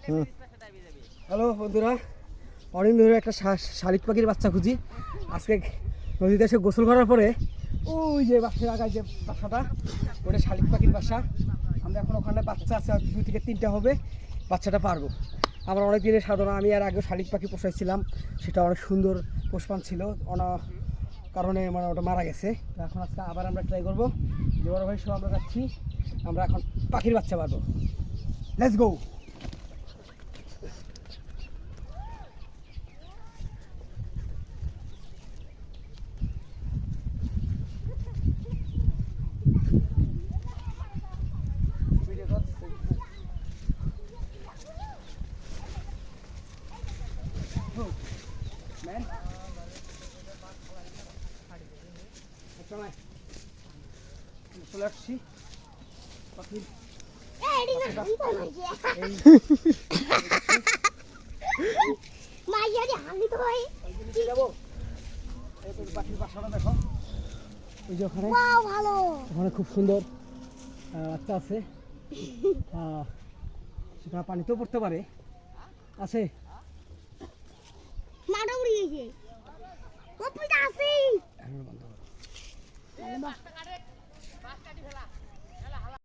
Hello বন্ধুরা, অনেক ধরে একটা শালিক পাখির বাচ্চা খুঁজি। আজকে নদীতে এসে গোসল করার পরে ওই যে বাসার আগায় যে বাসাটা, ওটা শালিক পাখির বাসা। আমরা এখন ওখানে বাচ্চা আছে, 2 থেকে 3টা হবে, বাচ্চাটা পারবো। আমার অনেক দিনের সাধনা, আমি আর আগেও শালিক পাখি পোষাইছিলাম, সেটা অনেক সুন্দর পোষপান ছিল, কারণে মানে ওটা মারা গেছে। তো এখন আজকে আবার আমরা ট্রাই করবো, যে বড় ভাই সব আমরা যাচ্ছি, আমরা এখন পাখির বাচ্চা পারবো। Let's go. চলে আসছি পাখির পাখির বাসাটা দেখো, ওই যে ওখানে ওখানে খুব সুন্দর বাচ্চা আছে, সেটা পানিতেও পড়তে পারে, আছে